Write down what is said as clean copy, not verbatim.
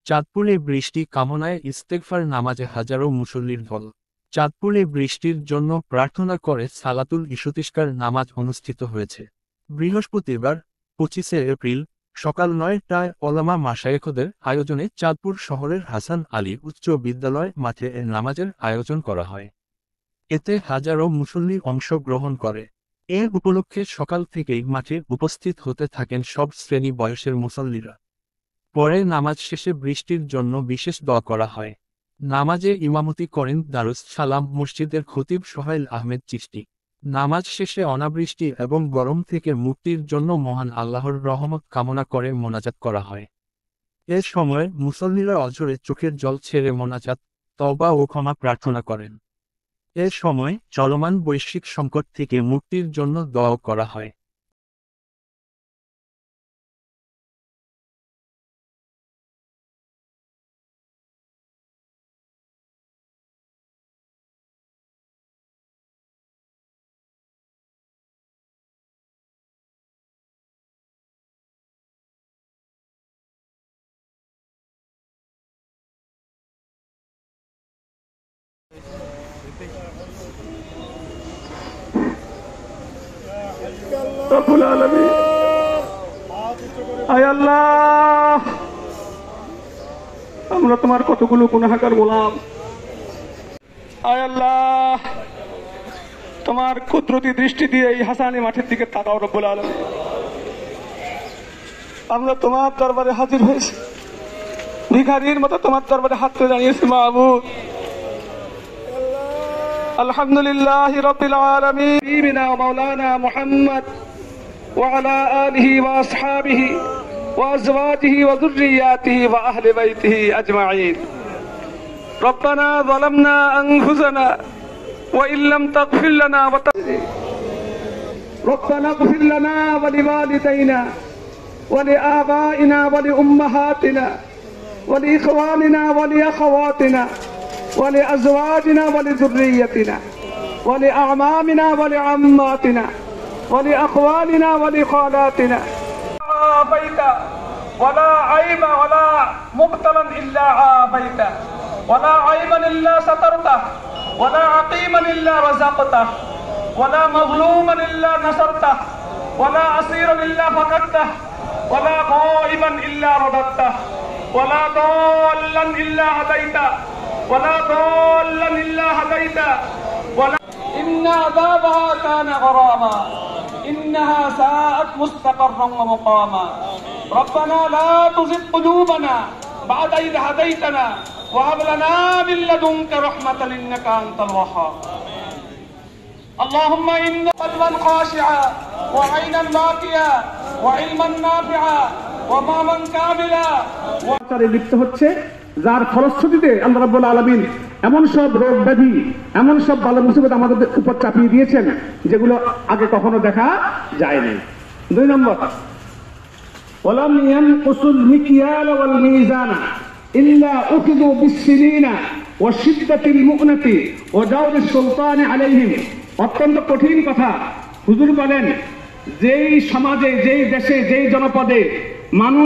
চাঁদপুরে বৃষ্টি কামনায় ইস্তেগফার নামাজে হাজারো মুসল্লির ঢল। চাঁদপুরে বৃষ্টির জন্য প্রার্থনা করে সালাতুল ইশতিস্কার নামাজ অনুষ্ঠিত হয়েছে বৃহস্পতিবার 25 এপ্রিল সকাল 9টায় ওলামা মাশায়েখদের আয়োজনে চাঁদপুর শহরের হাসান আলী উচ্চ বিদ্যালয় মাঠে এ নামাজের আয়োজন করা হয়। এতে হাজারো মুসল্লি অংশগ্রহণ করে। এ উপলক্ষে সকাল থেকেই মাঠে উপস্থিত হতে থাকেন সব শ্রেণী বয়সের মুসল্লিরা। পরে নামাজ শেষে বৃষ্টির জন্য বিশেষ দোয়া করা হয়। নামাজে ইমামতি করেন দারুস সালাম মসজিদের খতিব সোহাইল আহমেদ চিশতি। নামাজ শেষে অনাবৃষ্টি এবং গরম থেকে মুক্তির জন্য মহান আল্লাহর রহমত কামনা করে মোনাজাত করা হয়। এ সময় মুসল্লিরা অঝরে চোখের জল ছেড়ে মোনাজাত, তওবা ও ক্ষমা প্রার্থনা করেন। এ সময় চলমান বৈশ্বিক সংকট থেকে মুক্তির জন্য দোয়া করা হয়। রব্বুল আলামিন, আয় আল্লাহ, আমরা তোমার কতগুলো গুনাহগার গোলাম। আয় আল্লাহ, তোমার কুদরতি দৃষ্টি দিয়ে এই হাসানি মাঠের দিকে তাকাও রব্বুল আলামিন। আমরা তোমার দরবারে হাজির হয়েছি, ভিখারির মতো তোমার দরবারে হাত তুলে দাঁড়িয়েছি মাহবুব। আলহামদুলিল্লাহ রাব্বিল আলামিন ওয়া মাওলানা মুহাম্মদ وعلى آله وأصحابه وأزواجه وذرياته وأهل بيته أجمعين. ربنا ظلمنا أنفسنا وإن لم تغفر لنا ربنا اغفر لنا ولوالدينا ولآبائنا ولأمهاتنا ولإخواننا ولأخواتنا ولأزواجنا ولذريتنا ولأعمامنا ولعماتنا ولأخوالنا ولخالاتنا. عافيت ولا عيب ولا مبتلا إلا عافيته ولا عيبا إلا سترته ولا عقيما إلا رزقته ولا مظلوما إلا نصرته ولا أسيرا إلا فقدته ولا غائبا إلا رددته ولا ضالا إلا هديته ولا ضالا إلا هديته ولا إن عذابها كان غراما إنها ساءت مستقرا ومقاما. ربنا لا تزغ قلوبنا بعد إذ هديتنا وهب لنا من لدنك رحمة إنك أنت الوهاب. اللهم إن قلبا خاشعا وعينا باكيا وعلما نافعا وماما كاملا. লিপ্ত হচ্ছে, যার ফলশ্রুতিতে আল্লাহ রাব্বুল আলামিন এমন সব রোগ ব্যাধি, এমন সব বালা মুসিবত আমাদের উপর চাপিয়ে দিয়েছেন যেগুলো আগে কখনো দেখা যায়নি। 2 নম্বর, ওয়ালাম ইয়ানকুসুল মিকিয়াল ওয়াল মিজানা ইল্লা উখিযু বিসসিনিনা ওয়া শিদ্দাতিল মু'নাতি ওয়া দাওরিস সুলতানি আলাইহিম। অত্যন্ত কঠিন কথা। হুজুর বলেন, যেই সমাজে, যেই দেশে, যেই জনপদে মানুষ